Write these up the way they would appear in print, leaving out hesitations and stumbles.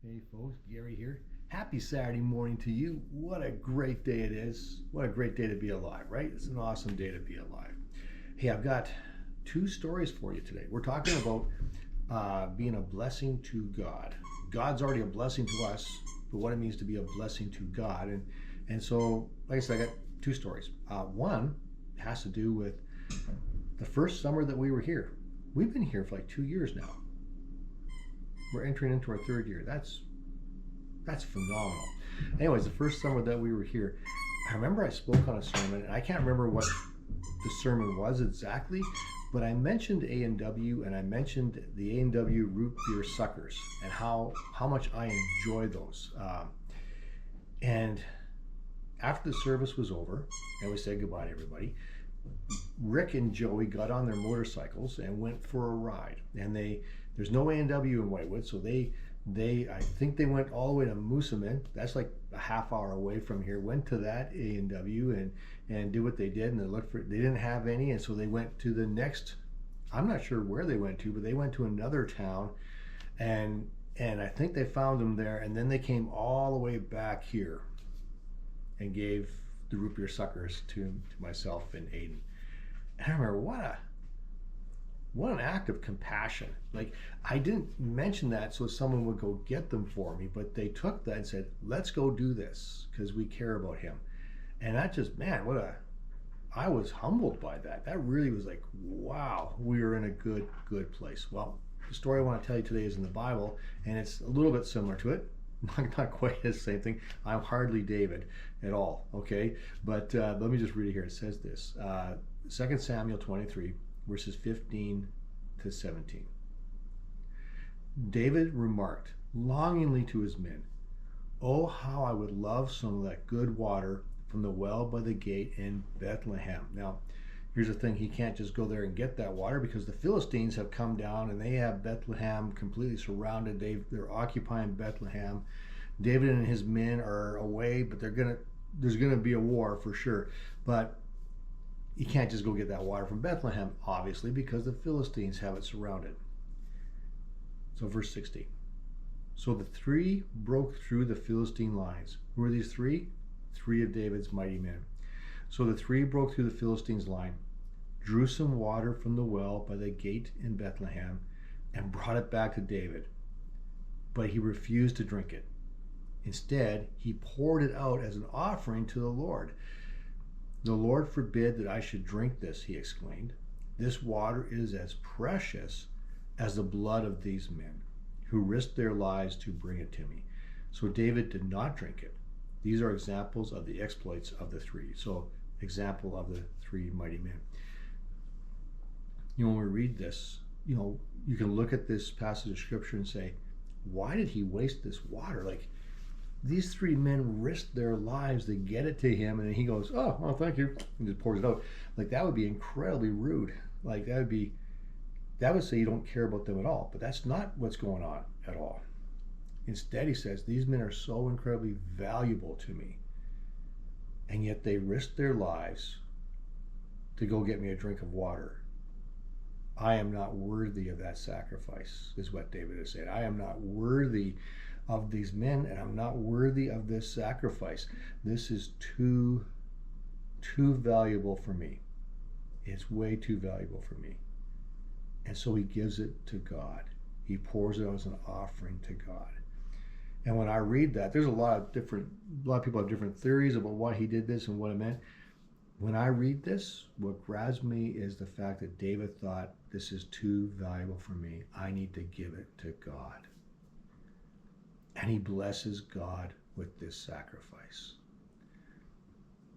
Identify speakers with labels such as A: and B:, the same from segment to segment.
A: Hey folks, Gary here. Happy Saturday morning to you. What a great day it is. What a great day to be alive, right? It's an awesome day to be alive. Hey, I've got two stories for you today. We're talking about being a blessing to God. God's already a blessing to us, but what it means to be a blessing to God. And so, like I said, I got two stories. One has to do with the first summer that we were here. We've been here for like 2 years now. We're entering into our third year. That's phenomenal. Anyways, the first summer that we were here, I remember I spoke on a sermon, and I can't remember what the sermon was exactly, but I mentioned A&W, and I mentioned the A&W root beer suckers and how much I enjoy those. And after the service was over and we said goodbye to everybody, Rick and Joey got on their motorcycles and went for a ride. And there's no A&W in Whitewood, so they I think they went all the way to Moosomin. That's like a half hour away from here. Went to that A&W and did what they did, and they didn't have any, and so they went to the next. I'm not sure where they went to, but they went to another town, and I think they found them there, and then they came all the way back here and gave the root beer suckers to myself and Aiden. And I remember what an act of compassion. Like, I didn't mention that so someone would go get them for me, but they took that and said, let's go do this because we care about him. And that just, man, I was humbled by that. That really was like, wow, we are in a good place. Well, the story I want to tell you today is in the Bible, and it's a little bit similar to it. Not quite the same thing. I'm hardly David at all, okay? But let me just read it here. It says this, 2 Samuel 23, verses 15 to 17. David remarked longingly to his men, "Oh, how I would love some of that good water from the well by the gate in Bethlehem." Now, here's the thing. He can't just go there and get that water because the Philistines have come down and they have Bethlehem completely surrounded. They're occupying Bethlehem. David and his men are away, but there's going to be a war for sure. But you can't just go get that water from Bethlehem, obviously, because the Philistines have it surrounded. So verse 60. So the three broke through the Philistine lines. Who are these three? Three of David's mighty men. So the three broke through the Philistines' line, drew some water from the well by the gate in Bethlehem, and brought it back to David. But he refused to drink it. Instead, he poured it out as an offering to the Lord. "The Lord forbid that I should drink this," he exclaimed. "This water is as precious as the blood of these men who risked their lives to bring it to me." So David did not drink it. These are examples of the exploits of the three. So, example of the three mighty men. When we read this, you can look at this passage of scripture and say, why did he waste this water? Like, these three men risked their lives to get it to him, and then he goes, "Oh, well, thank you," and just pours it out. Like, that would be incredibly rude. Like, that would say you don't care about them at all. But that's not what's going on at all. Instead, he says, these men are so incredibly valuable to me, and yet they risked their lives to go get me a drink of water. I am not worthy of that sacrifice, is what David has said. I am not worthy of these men, and I'm not worthy of this sacrifice. This is too valuable for me. It's way too valuable for me. And so he gives it to God. He pours it out as an offering to God. And when I read that, there's a lot of people have different theories about why he did this and what it meant. When I read this, what grabs me is the fact that David thought, this is too valuable for me. I need to give it to God. And he blesses God with this sacrifice.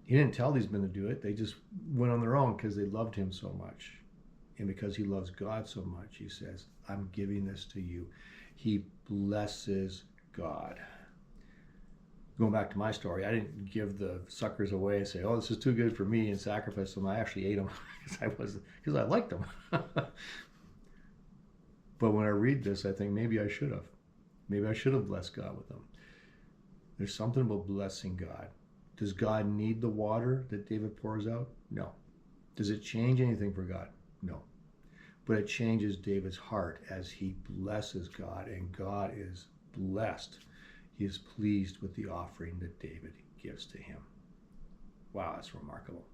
A: He didn't tell these men to do it. They just went on their own because they loved him so much. And because he loves God so much, he says, I'm giving this to you. He blesses God. Going back to my story, I didn't give the suckers away and say, "Oh, this is too good for me," and sacrifice them. I actually ate them because I liked them. But when I read this, I think maybe I should have. Maybe I should have blessed God with them. There's something about blessing God. Does God need the water that David pours out? No. Does it change anything for God? No. But it changes David's heart as he blesses God, and God is blessed. He is pleased with the offering that David gives to him. Wow, that's remarkable.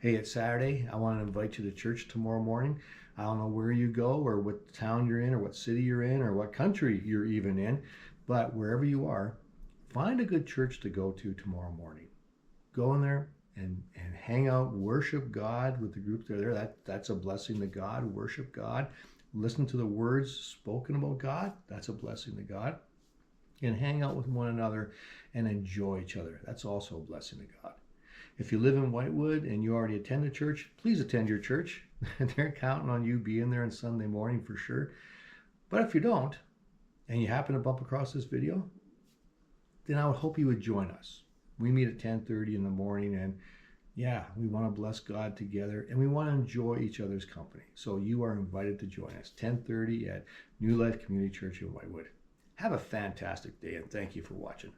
A: Hey, it's Saturday. I want to invite you to church tomorrow morning. I don't know where you go or what town you're in or what city you're in or what country you're even in, but wherever you are, find a good church to go to tomorrow morning. Go in there and hang out, worship God with the group that are there. That's a blessing to God. Worship God. Listen to the words spoken about God. That's a blessing to God. And hang out with one another and enjoy each other. That's also a blessing to God. If you live in Whitewood and you already attend a church, please attend your church. They're counting on you being there on Sunday morning for sure. But if you don't, and you happen to bump across this video, then I would hope you would join us. We meet at 10:30 in the morning, and yeah, we want to bless God together, and we want to enjoy each other's company. So you are invited to join us, 10:30 at New Life Community Church in Whitewood. Have a fantastic day, and thank you for watching.